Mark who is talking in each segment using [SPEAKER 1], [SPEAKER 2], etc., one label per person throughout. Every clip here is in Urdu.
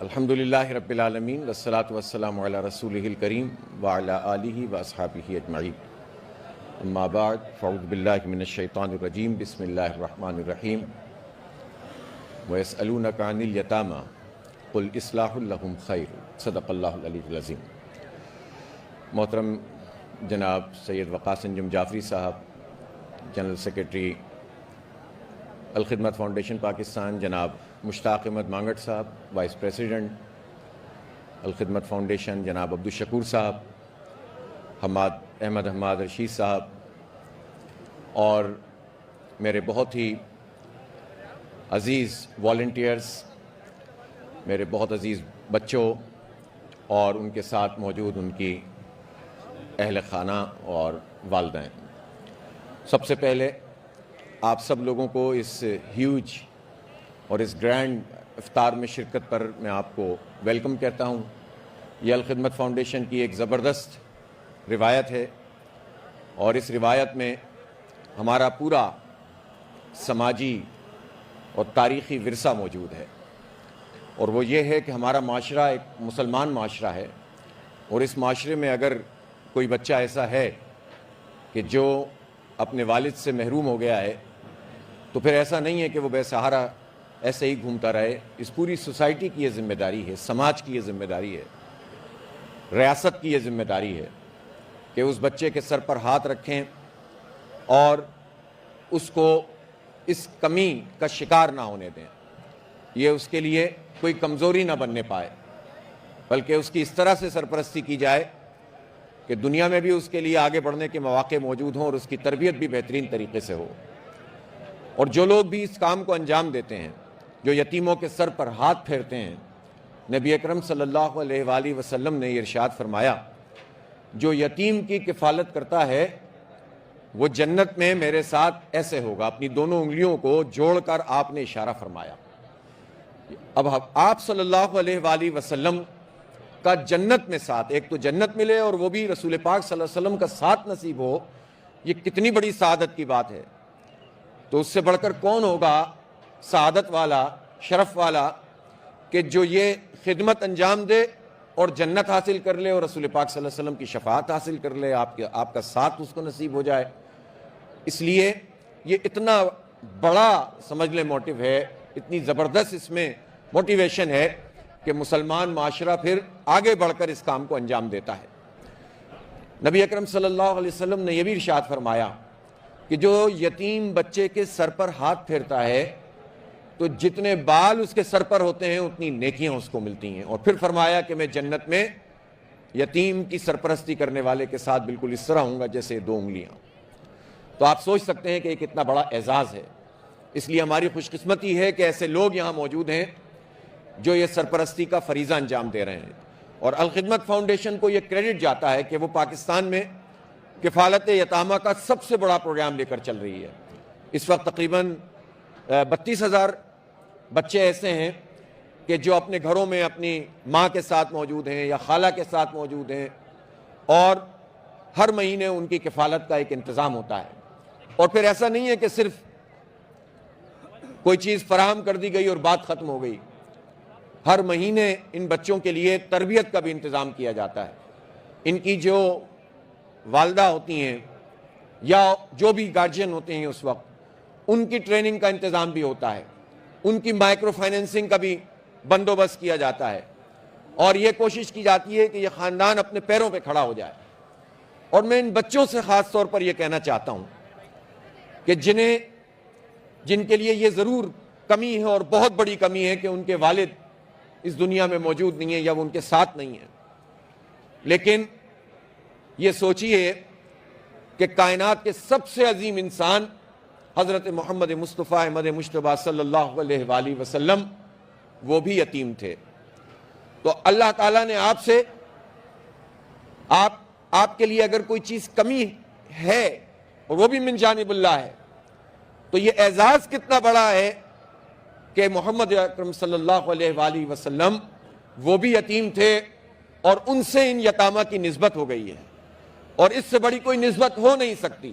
[SPEAKER 1] الحمدللہ رب العالمین والصلاة والسلام علی رسولہ الکریم وعلی آلہ واصحابہ اجمعین اما بعد فاعوذ باللہ من الشیطان الرجیم بسم اللہ الرحمن الرحیم وَيَسْأَلُونَكَ عَنِ الْيَتَامَى قُلْ إِصْلَاحٌ لَهُمْ خَيْرٌ صدق اللہ العلی العظیم۔ محترم جناب سید وقاص انجم جعفری صاحب، general secretary Alkhidmat foundation Pakistan, جناب مشتاق احمد مانگٹ صاحب، وائس پریزیڈنٹ الخدمت فاؤنڈیشن، جناب عبدالشکور صاحب، حماد رشید صاحب، اور میرے بہت ہی عزیز والنٹیئرز، میرے بہت عزیز بچوں اور ان کے ساتھ موجود ان کی اہل خانہ اور والدین، سب سے پہلے آپ سب لوگوں کو اس ہیوج اور اس گرینڈ افطار میں شرکت پر میں آپ کو ویلکم کہتا ہوں۔ یہ الخدمت فاؤنڈیشن کی ایک زبردست روایت ہے، اور اس روایت میں ہمارا پورا سماجی اور تاریخی ورثہ موجود ہے، اور وہ یہ ہے کہ ہمارا معاشرہ ایک مسلمان معاشرہ ہے، اور اس معاشرے میں اگر کوئی بچہ ایسا ہے کہ جو اپنے والد سے محروم ہو گیا ہے، تو پھر ایسا نہیں ہے کہ وہ بے سہارا ایسے ہی گھومتا رہے۔ اس پوری سوسائٹی کی یہ ذمہ داری ہے، سماج کی یہ ذمہ داری ہے، ریاست کی یہ ذمہ داری ہے کہ اس بچے کے سر پر ہاتھ رکھیں اور اس کو اس کمی کا شکار نہ ہونے دیں، یہ اس کے لیے کوئی کمزوری نہ بننے پائے، بلکہ اس کی اس طرح سے سرپرستی کی جائے کہ دنیا میں بھی اس کے لیے آگے بڑھنے کے مواقع موجود ہوں اور اس کی تربیت بھی بہترین طریقے سے ہو۔ اور جو لوگ بھی اس کام کو انجام دیتے ہیں، جو یتیموں کے سر پر ہاتھ پھیرتے ہیں، نبی اکرم صلی اللہ علیہ وآلہ وسلم نے یہ ارشاد فرمایا، جو یتیم کی کفالت کرتا ہے وہ جنت میں میرے ساتھ ایسے ہوگا۔ اپنی دونوں انگلیوں کو جوڑ کر آپ نے اشارہ فرمایا۔ اب آپ صلی اللہ علیہ وآلہ وسلم کا جنت میں ساتھ، ایک تو جنت ملے اور وہ بھی رسول پاک صلی اللہ علیہ وسلم کا ساتھ نصیب ہو، یہ کتنی بڑی سعادت کی بات ہے۔ تو اس سے بڑھ کر کون ہوگا سعادت والا، شرف والا، کہ جو یہ خدمت انجام دے اور جنت حاصل کر لے اور رسول پاک صلی اللہ علیہ وسلم کی شفاعت حاصل کر لے، آپ کا ساتھ اس کو نصیب ہو جائے۔ اس لیے یہ اتنا بڑا سمجھ لے موٹیو ہے، اتنی زبردست اس میں موٹیویشن ہے کہ مسلمان معاشرہ پھر آگے بڑھ کر اس کام کو انجام دیتا ہے۔ نبی اکرم صلی اللہ علیہ وسلم نے یہ بھی ارشاد فرمایا کہ جو یتیم بچے کے سر پر ہاتھ پھیرتا ہے تو جتنے بال اس کے سر پر ہوتے ہیں اتنی نیکیاں اس کو ملتی ہیں، اور پھر فرمایا کہ میں جنت میں یتیم کی سرپرستی کرنے والے کے ساتھ بالکل اس طرح ہوں گا جیسے دو انگلیاں۔ تو آپ سوچ سکتے ہیں کہ یہ کتنا بڑا اعزاز ہے۔ اس لیے ہماری خوش قسمتی ہے کہ ایسے لوگ یہاں موجود ہیں جو یہ سرپرستی کا فریضہ انجام دے رہے ہیں، اور الخدمت فاؤنڈیشن کو یہ کریڈٹ جاتا ہے کہ وہ پاکستان میں کفالت یتامہ کا سب سے بڑا پروگرام لے کر چل رہی ہے۔ اس وقت تقریباً 32,000 بچے ایسے ہیں کہ جو اپنے گھروں میں اپنی ماں کے ساتھ موجود ہیں یا خالہ کے ساتھ موجود ہیں، اور ہر مہینے ان کی کفالت کا ایک انتظام ہوتا ہے۔ اور پھر ایسا نہیں ہے کہ صرف کوئی چیز فراہم کر دی گئی اور بات ختم ہو گئی، ہر مہینے ان بچوں کے لیے تربیت کا بھی انتظام کیا جاتا ہے۔ ان کی جو والدہ ہوتی ہیں یا جو بھی گارجین ہوتے ہیں اس وقت، ان کی ٹریننگ کا انتظام بھی ہوتا ہے، ان کی مائکرو فائنینسنگ کا بھی بندوبست کیا جاتا ہے، اور یہ کوشش کی جاتی ہے کہ یہ خاندان اپنے پیروں پہ کھڑا ہو جائے۔ اور میں ان بچوں سے خاص طور پر یہ کہنا چاہتا ہوں کہ جن کے لیے یہ ضرور کمی ہے اور بہت بڑی کمی ہے کہ ان کے والد اس دنیا میں موجود نہیں ہیں یا وہ ان کے ساتھ نہیں ہیں، لیکن یہ سوچئے کہ کائنات کے سب سے عظیم انسان حضرت محمد مصطفیٰ احمد مجتبیٰ صلی اللہ علیہ وآلہ وسلم وہ بھی یتیم تھے۔ تو اللہ تعالیٰ نے آپ سے آپ کے لیے اگر کوئی چیز کمی ہے اور وہ بھی من جانب اللہ ہے، تو یہ اعزاز کتنا بڑا ہے کہ محمد اکرم صلی اللہ علیہ وآلہ وسلم وہ بھی یتیم تھے، اور ان سے ان یتامہ کی نسبت ہو گئی ہے، اور اس سے بڑی کوئی نسبت ہو نہیں سکتی۔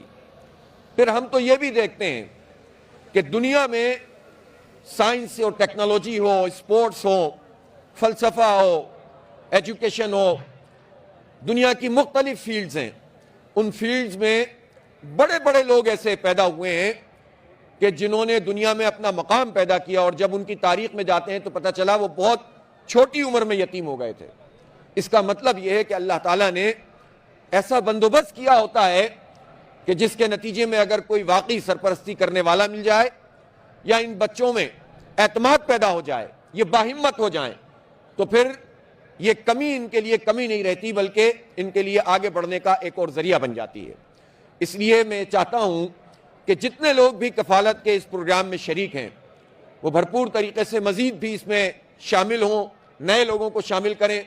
[SPEAKER 1] پھر ہم تو یہ بھی دیکھتے ہیں کہ دنیا میں سائنس اور ٹیکنالوجی ہو، اسپورٹس ہو، فلسفہ ہو, ایجوکیشن ہو, دنیا کی مختلف فیلڈز ہیں, ان فیلڈز میں بڑے بڑے لوگ ایسے پیدا ہوئے ہیں کہ جنہوں نے دنیا میں اپنا مقام پیدا کیا, اور جب ان کی تاریخ میں جاتے ہیں تو پتہ چلا وہ بہت چھوٹی عمر میں یتیم ہو گئے تھے. اس کا مطلب یہ ہے کہ اللہ تعالیٰ نے ایسا بندوبست کیا ہوتا ہے کہ جس کے نتیجے میں اگر کوئی واقعی سرپرستی کرنے والا مل جائے یا ان بچوں میں اعتماد پیدا ہو جائے, یہ باہمت ہو جائیں, تو پھر یہ کمی ان کے لیے کمی نہیں رہتی, بلکہ ان کے لیے آگے بڑھنے کا ایک اور ذریعہ بن جاتی ہے. اس لیے میں چاہتا ہوں کہ جتنے لوگ بھی کفالت کے اس پروگرام میں شریک ہیں وہ بھرپور طریقے سے مزید بھی اس میں شامل ہوں, نئے لوگوں کو شامل کریں.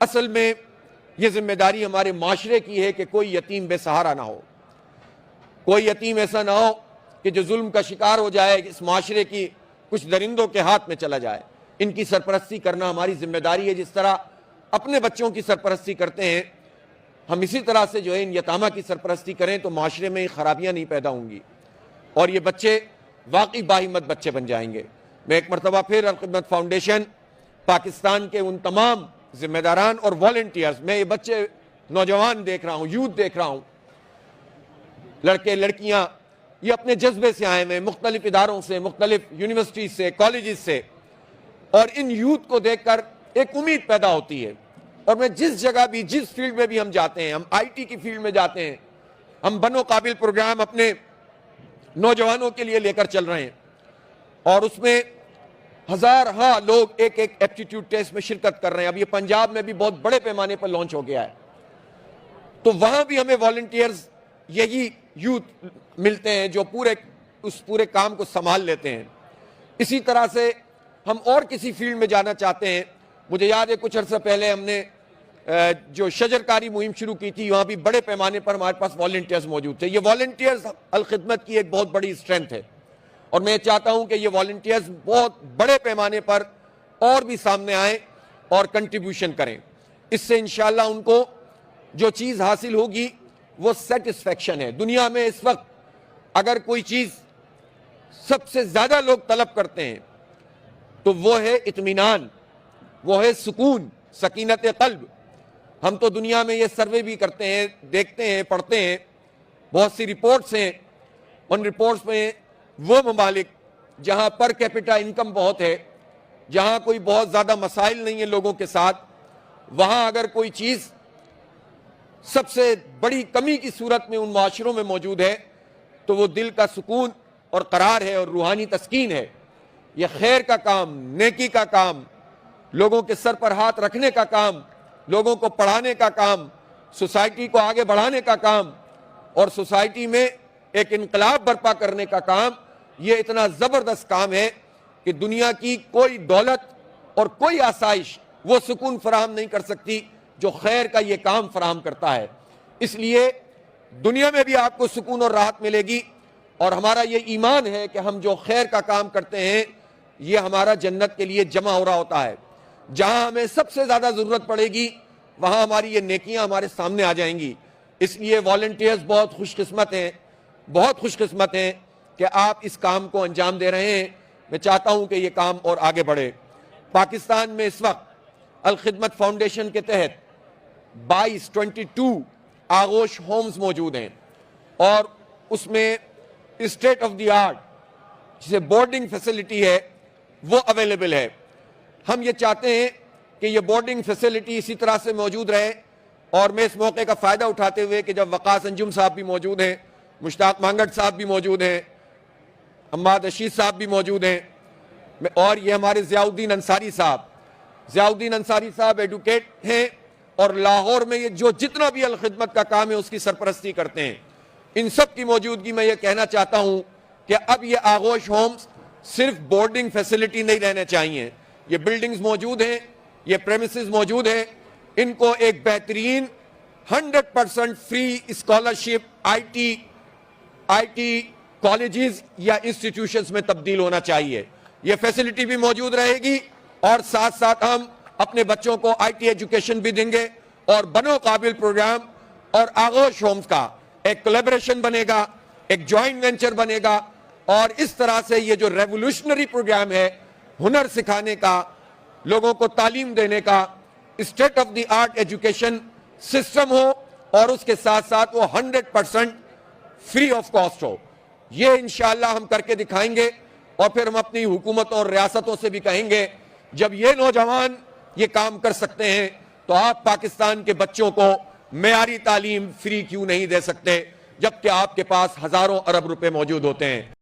[SPEAKER 1] اصل میں یہ ذمہ داری ہمارے معاشرے کی ہے کہ کوئی یتیم بے سہارا نہ ہو, کوئی یتیم ایسا نہ ہو کہ جو ظلم کا شکار ہو جائے, اس معاشرے کی کچھ درندوں کے ہاتھ میں چلا جائے. ان کی سرپرستی کرنا ہماری ذمہ داری ہے. جس طرح اپنے بچوں کی سرپرستی کرتے ہیں, ہم اسی طرح سے جو ہے ان یتامہ کی سرپرستی کریں تو معاشرے میں خرابیاں نہیں پیدا ہوں گی اور یہ بچے واقعی باہمت بچے بن جائیں گے. میں ایک مرتبہ پھر الخدمت فاؤنڈیشن پاکستان کے ان تمام ذمہ داران اور والنٹیئرز, میں یہ بچے نوجوان دیکھ رہا ہوں, یوتھ دیکھ رہا ہوں, لڑکے لڑکیاں, یہ اپنے جذبے سے آئے ہیں, مختلف اداروں سے, مختلف یونیورسٹیز سے, کالجز سے, اور ان یوتھ کو دیکھ کر ایک امید پیدا ہوتی ہے. اور میں جس جگہ بھی, جس فیلڈ میں بھی ہم جاتے ہیں, ہم آئی ٹی کی فیلڈ میں جاتے ہیں, ہم بنو قابل پروگرام اپنے نوجوانوں کے لیے لے کر چل رہے ہیں, اور اس میں ہزارہا لوگ ایک ایک ایپٹیٹیوڈ ٹیسٹ میں شرکت کر رہے ہیں. اب یہ پنجاب میں بھی بہت بڑے پیمانے پر لانچ ہو گیا ہے, تو وہاں بھی ہمیں والنٹیئرز یہی یوتھ ملتے ہیں جو اس پورے کام کو سنبھال لیتے ہیں. اسی طرح سے ہم اور کسی فیلڈ میں جانا چاہتے ہیں. مجھے یاد ہے کچھ عرصہ پہلے ہم نے جو شجرکاری مہم شروع کی تھی, وہاں بھی بڑے پیمانے پر ہمارے پاس والنٹیئرز موجود تھے. یہ والنٹیئرز الخدمت کی ایک بہت بڑی اسٹرینتھ ہے, اور میں چاہتا ہوں کہ یہ والنٹیئرز بہت بڑے پیمانے پر اور بھی سامنے آئیں اور کنٹریبیوشن کریں. اس سے انشاءاللہ ان کو جو چیز حاصل ہوگی وہ سیٹسفیکشن ہے. دنیا میں اس وقت اگر کوئی چیز سب سے زیادہ لوگ طلب کرتے ہیں تو وہ ہے اطمینان, وہ ہے سکون, سکینت قلب. ہم تو دنیا میں یہ سروے بھی کرتے ہیں, دیکھتے ہیں, پڑھتے ہیں, بہت سی رپورٹس ہیں. ان رپورٹس میں وہ ممالک جہاں پر کیپٹا انکم بہت ہے, جہاں کوئی بہت زیادہ مسائل نہیں ہیں لوگوں کے ساتھ, وہاں اگر کوئی چیز سب سے بڑی کمی کی صورت میں ان معاشروں میں موجود ہے تو وہ دل کا سکون اور قرار ہے اور روحانی تسکین ہے. یہ خیر کا کام, نیکی کا کام, لوگوں کے سر پر ہاتھ رکھنے کا کام, لوگوں کو پڑھانے کا کام, سوسائٹی کو آگے بڑھانے کا کام اور سوسائٹی میں ایک انقلاب برپا کرنے کا کام, یہ اتنا زبردست کام ہے کہ دنیا کی کوئی دولت اور کوئی آسائش وہ سکون فراہم نہیں کر سکتی جو خیر کا یہ کام فراہم کرتا ہے. اس لیے دنیا میں بھی آپ کو سکون اور راحت ملے گی, اور ہمارا یہ ایمان ہے کہ ہم جو خیر کا کام کرتے ہیں یہ ہمارا جنت کے لیے جمع ہو رہا ہوتا ہے. جہاں ہمیں سب سے زیادہ ضرورت پڑے گی وہاں ہماری یہ نیکیاں ہمارے سامنے آ جائیں گی. اس لیے والنٹیئرز بہت خوش قسمت ہیں, بہت خوش قسمت ہیں کہ آپ اس کام کو انجام دے رہے ہیں. میں چاہتا ہوں کہ یہ کام اور آگے بڑھے. پاکستان میں اس وقت الخدمت فاؤنڈیشن کے تحت 22 آغوش ہومز موجود ہیں, اور اس میں اسٹیٹ آف دی آرٹ جسے بورڈنگ فیسلٹی ہے وہ اویلیبل ہے. ہم یہ چاہتے ہیں کہ یہ بورڈنگ فیسلٹی اسی طرح سے موجود رہے, اور میں اس موقع کا فائدہ اٹھاتے ہوئے کہ جب وقاص انجم صاحب بھی موجود ہیں, مشتاق مانگٹ صاحب بھی موجود ہیں, حماد رشید صاحب بھی موجود ہیں, اور یہ ہمارے ضیاء الدین انصاری صاحب ایڈوکیٹ ہیں, اور لاہور میں یہ جتنا بھی الخدمت کا کام ہے اس کی سرپرستی کرتے ہیں. ان سب کی موجودگی میں یہ کہنا چاہتا ہوں کہ اب یہ آغوش ہومز صرف بورڈنگ فیسلٹی نہیں رہنے چاہیے. یہ بلڈنگز موجود ہیں, یہ پریمیسز موجود ہیں, ان کو ایک بہترین 100% free scholarship I T colleges یا انسٹیٹیوشنز میں تبدیل ہونا چاہیے. یہ فیسلٹی بھی موجود رہے گی, اور ساتھ ساتھ ہم اپنے بچوں کو آئی ٹی ایجوکیشن بھی دیں گے, اور بنو قابل پروگرام اور آغوش ہومز کا ایک کولیبریشن بنے گا, ایک جوائنٹ وینچر بنے گا, اور اس طرح سے یہ جو ریولوشنری پروگرام ہے ہنر سکھانے کا, لوگوں کو تعلیم دینے کا state of the art education system ہو اور اس کے ساتھ ساتھ وہ 100% فری آف کاسٹ ہو. یہ انشاءاللہ ہم کر کے دکھائیں گے اور پھر ہم اپنی حکومتوں اور ریاستوں سے بھی کہیں گے جب یہ نوجوان یہ کام کر سکتے ہیں تو آپ پاکستان کے بچوں کو معیاری تعلیم فری کیوں نہیں دے سکتے جبکہ آپ کے پاس ہزاروں ارب روپے موجود ہوتے ہیں.